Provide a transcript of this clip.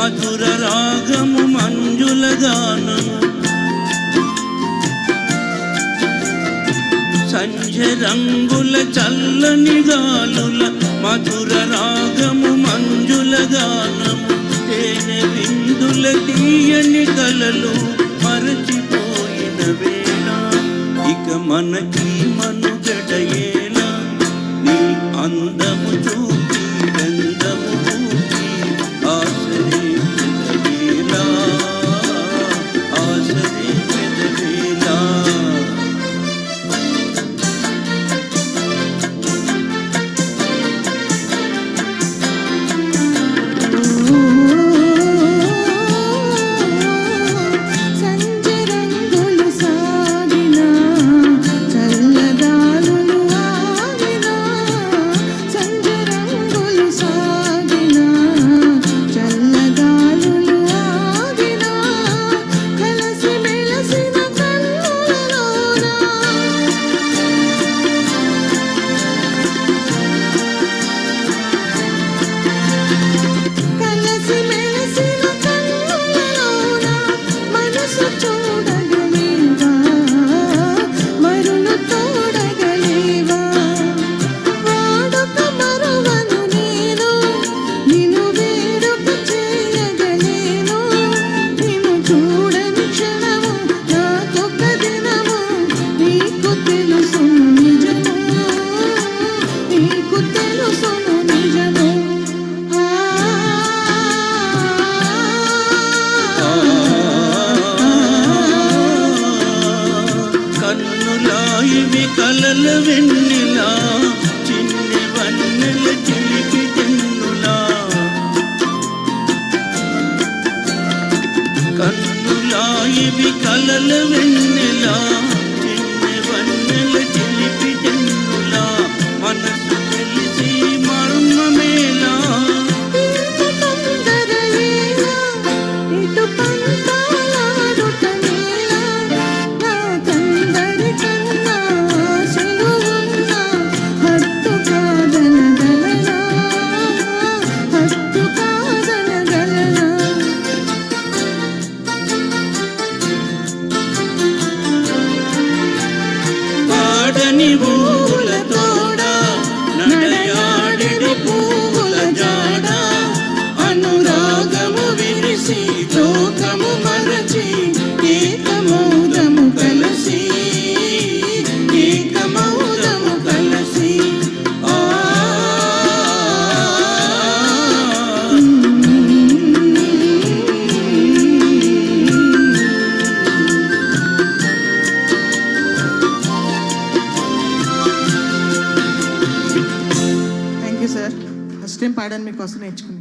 మధుర రాగము మంజుల గానము సంధ్య రంగుల చల్లని గాలుల మధుర రాగము మంజుల గానము తేనె విందుల తీయని కలలు మరచిపోయిన వేళ ఇక మనకి మనుగడయేలా నీ అందము చూపి గంధము చూపి ఆసరే పెదవేలా ఆసరే పెదవేలా ఇవి కలల వెన్నెలా చిన్ని వన్నెల చిలిపి తెన్నులా కన్నులా ఇవి కలల వెన్నెలా చిన్ని వన్నెల చిలిపి తెన్నులా మనసు తెలిసి మర్మమేలా ఆడని పూల తోడ నడయాడిని పూల జాడ అనురాగము విరిసి లోకము మరచి ఏకమౌదము కలసి ఏకమౌదము కలసి సార్ ఫస్ట్ టైం పాడాను మీకోసం నేర్చుకుని